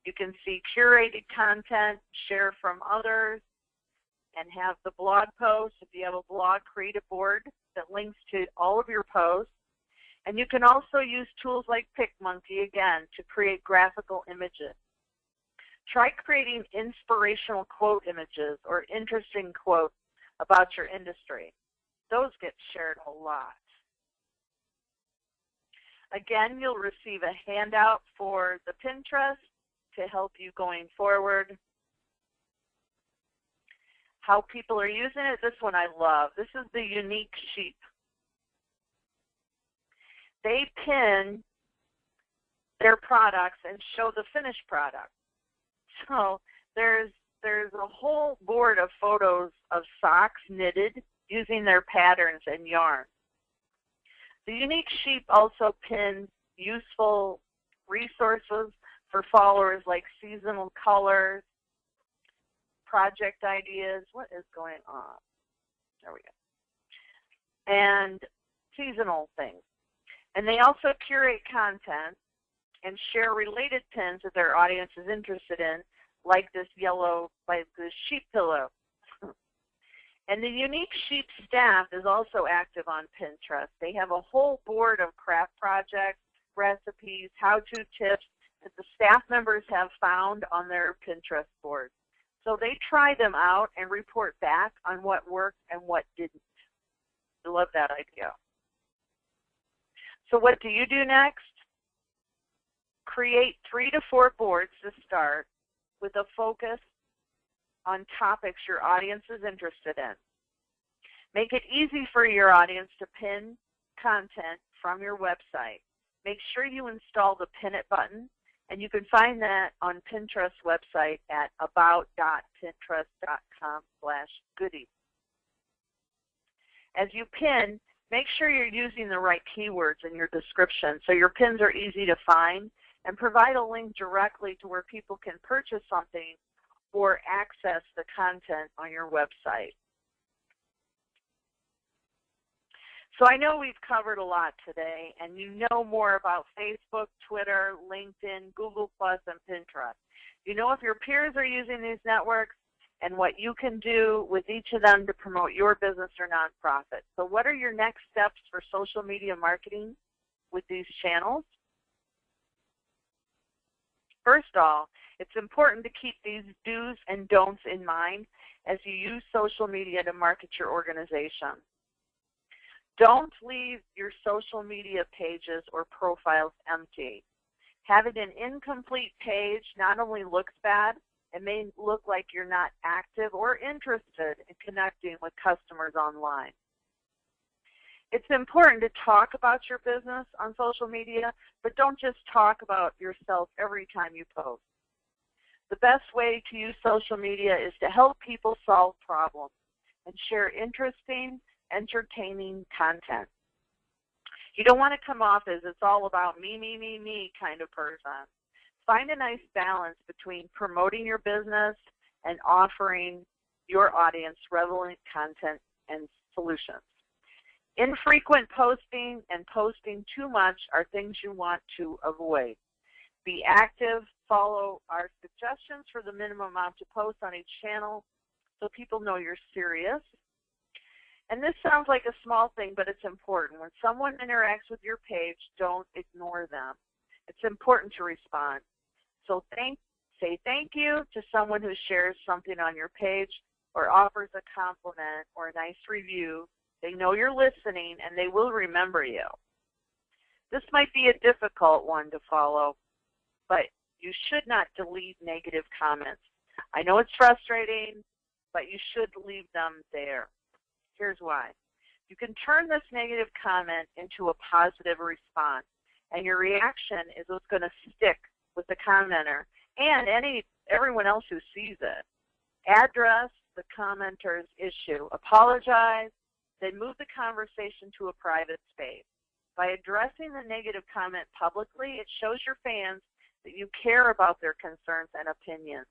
You can see curated content, share from others, and have the blog posts. If you have a blog, create a board that links to all of your posts. And you can also use tools like PicMonkey, again, to create graphical images. Try creating inspirational quote images or interesting quotes about your industry. Those get shared a lot. Again, you'll receive a handout for the Pinterest to help you going forward. How people are using it, this one I love. This is the unique sheep. They pin their products and show the finished product. So there's a whole board of photos of socks knitted using their patterns and yarn. The unique sheep also pins useful resources for followers like seasonal colors, project ideas. What is going on? There we go. And seasonal things. And they also curate content and share related pins that their audience is interested in, like this sheep pillow. And the Unique Sheep staff is also active on Pinterest. They have a whole board of craft projects, recipes, how-to tips that the staff members have found on their Pinterest board. So they try them out and report back on what worked and what didn't. I love that idea. So what do you do next? Create 3 to 4 boards to start with a focus on topics your audience is interested in. Make it easy for your audience to pin content from your website. Make sure you install the Pin It button, and you can find that on Pinterest website at about.pinterest.com/goodies. As you pin, make sure you're using the right keywords in your description so your pins are easy to find, and provide a link directly to where people can purchase something or access the content on your website. So I know we've covered a lot today, and you know more about Facebook, Twitter, LinkedIn, Google+, and Pinterest. You know if your peers are using these networks and what you can do with each of them to promote your business or nonprofit. So what are your next steps for social media marketing with these channels? First of all, it's important to keep these do's and don'ts in mind as you use social media to market your organization. Don't leave your social media pages or profiles empty. Having an incomplete page not only looks bad, it may look like you're not active or interested in connecting with customers online. It's important to talk about your business on social media, but don't just talk about yourself every time you post. The best way to use social media is to help people solve problems and share interesting, entertaining content. You don't want to come off as it's all about me, me, me, me kind of person. Find a nice balance between promoting your business and offering your audience relevant content and solutions. Infrequent posting and posting too much are things you want to avoid. Be active, follow our suggestions for the minimum amount to post on each channel so people know you're serious. And this sounds like a small thing, but it's important. When someone interacts with your page, don't ignore them. It's important to respond. So say thank you to someone who shares something on your page or offers a compliment or a nice review. They know you're listening, and they will remember you. This might be a difficult one to follow, but You should not delete negative comments. I know it's frustrating, but you should leave them there. Here's why. You can turn this negative comment into a positive response, and your reaction is what's going to stick with the commenter and everyone else who sees it. Address the commenter's issue. Apologize, then move the conversation to a private space. By addressing the negative comment publicly, it shows your fans that you care about their concerns and opinions.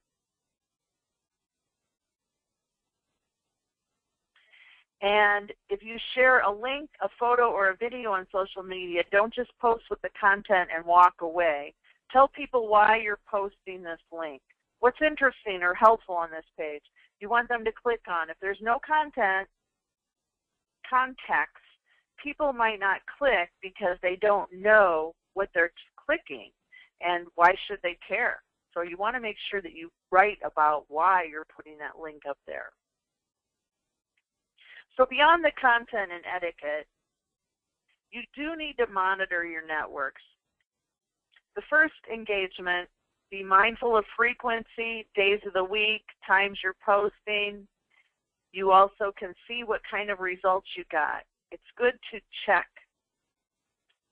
And if you share a link, a photo, or a video on social media, don't just post with the content and walk away. Tell people why you're posting this link. What's interesting or helpful on this page? You want them to click on. If there's no context, people might not click because they don't know what they're clicking, and why should they care? So you want to make sure that you write about why you're putting that link up there. So beyond the content and etiquette, you do need to monitor your networks. The first engagement, be mindful of frequency, days of the week, times you're posting. You also can see what kind of results you got. It's good to check.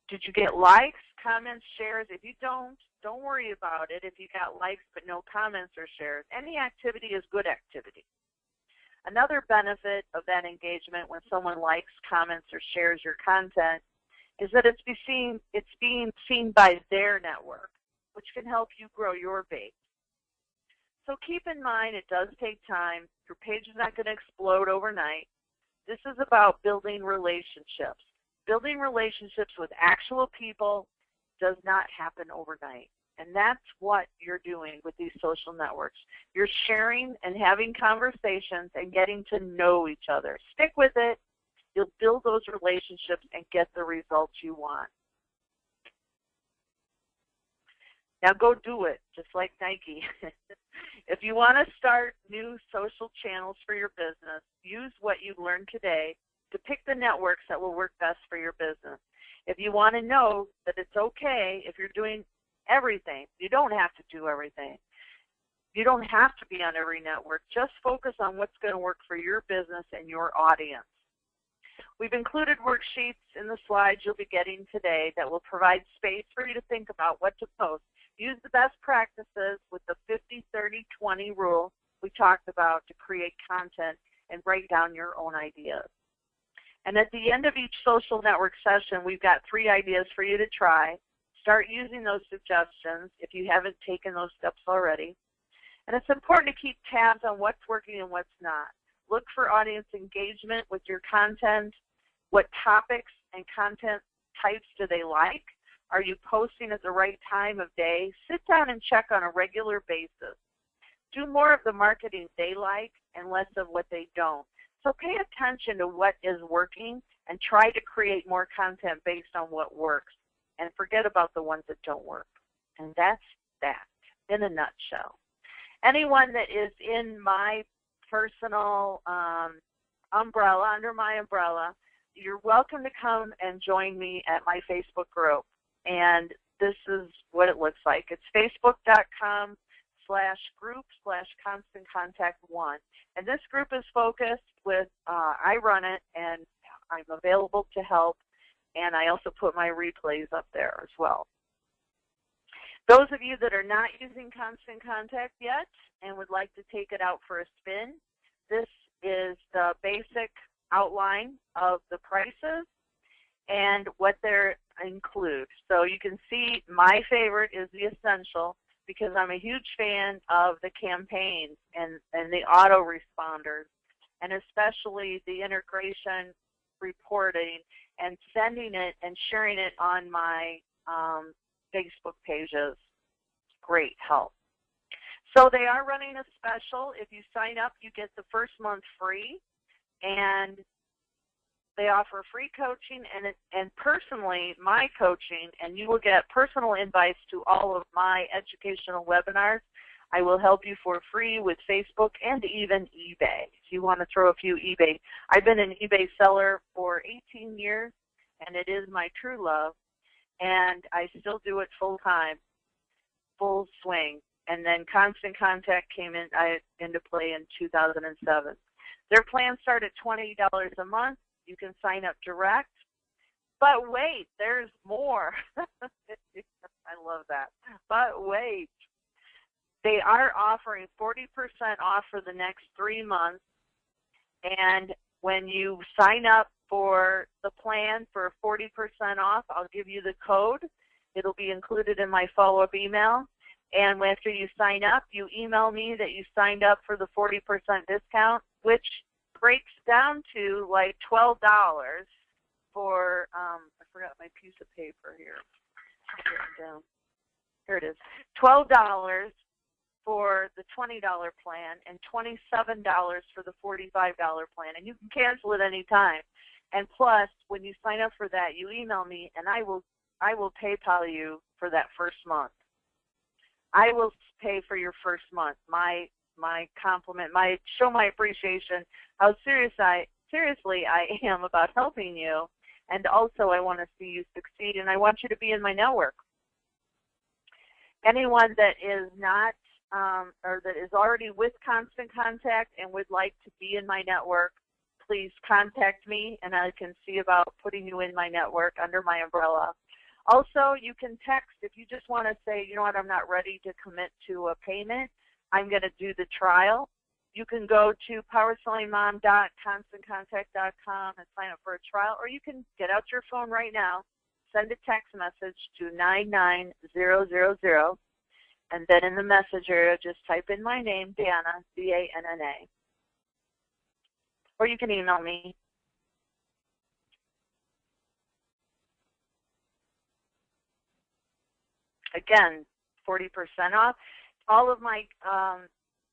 Did you get likes, comments, shares? If you don't worry about it. If you got likes but no comments or shares, any activity is good activity. Another benefit of that engagement when someone likes, comments, or shares your content is that it's being seen by their network, which can help you grow your base. So keep in mind it does take time. Your page is not going to explode overnight. This is about building relationships. Building relationships with actual people does not happen overnight. And that's what you're doing with these social networks. You're sharing and having conversations and getting to know each other. Stick with it. You'll build those relationships and get the results you want. Now go do it, just like Nike. If you want to start new social channels for your business, use what you learned today to pick the networks that will work best for your business. If you want to know that it's okay if you're doing everything, you don't have to do everything. You don't have to be on every network. Just focus on what's going to work for your business and your audience. We've included worksheets in the slides you'll be getting today that will provide space for you to think about what to post. Use the best practices with the 50-30-20 rule we talked about to create content and write down your own ideas. And at the end of each social network session, we've got 3 ideas for you to try. Start using those suggestions if you haven't taken those steps already. And it's important to keep tabs on what's working and what's not. Look for audience engagement with your content. What topics and content types do they like? Are you posting at the right time of day? Sit down and check on a regular basis. Do more of the marketing they like and less of what they don't. So pay attention to what is working and try to create more content based on what works. And forget about the ones that don't work. And that's that in a nutshell. Anyone that is in my personal umbrella, under my umbrella, you're welcome to come and join me at my Facebook group. And this is what it looks like. It's facebook.com/group/ConstantContact1. And this group is focused with, I run it, and I'm available to help. And I also put my replays up there as well. Those of you that are not using Constant Contact yet and would like to take it out for a spin, this is the basic outline of the prices and what they include. So you can see my favorite is the Essential because I'm a huge fan of the campaigns and the autoresponders, and especially the integration reporting and sending it and sharing it on my Facebook pages. Great help. So they are running a special. If you sign up, you get the first month free, and they offer free coaching and personally my coaching, and you will get personal invites to all of my educational webinars. I will help you for free with Facebook and even eBay if you want to throw a few eBay. I've been an eBay seller for 18 years, and it is my true love, and I still do it full time. full swing. And then Constant Contact came into play in 2007. Their plans start at $20 a month. You can sign up direct. But wait, there's more. I love that. But wait. They are offering 40% off for the next 3 months. And when you sign up for the plan for 40% off, I'll give you the code. It'll be included in my follow-up email. And after you sign up, you email me that you signed up for the 40% discount, which breaks down to like $12 for, I forgot my piece of paper here. Here it is. $12 for the $20 plan and $27 for the $45 plan. And you can cancel it any time. And plus, when you sign up for that, you email me, and I will PayPal you for that first month. I will pay for your first month. My compliment, show my appreciation, how seriously I am about helping you, and also I want to see you succeed, and I want you to be in my network. Anyone that is not or that is already with Constant Contact and would like to be in my network, please contact me, and I can see about putting you in my network under my umbrella. Also, you can text if you just want to say, you know what, I'm not ready to commit to a payment. I'm going to do the trial. You can go to powersellingmom.constantcontact.com and sign up for a trial, or you can get out your phone right now, send a text message to 99000, and then in the message area, just type in my name, Danna, D-A-N-N-A. Or you can email me. Again, 40% off. All of my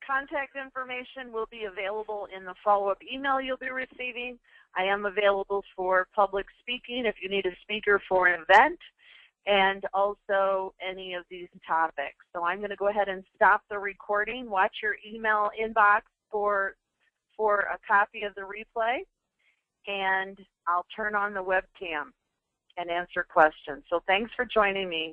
contact information will be available in the follow-up email you'll be receiving. I am available for public speaking if you need a speaker for an event, and also any of these topics. So I'm going to go ahead and stop the recording. Watch your email inbox for a copy of the replay, and I'll turn on the webcam and answer questions. So thanks for joining me.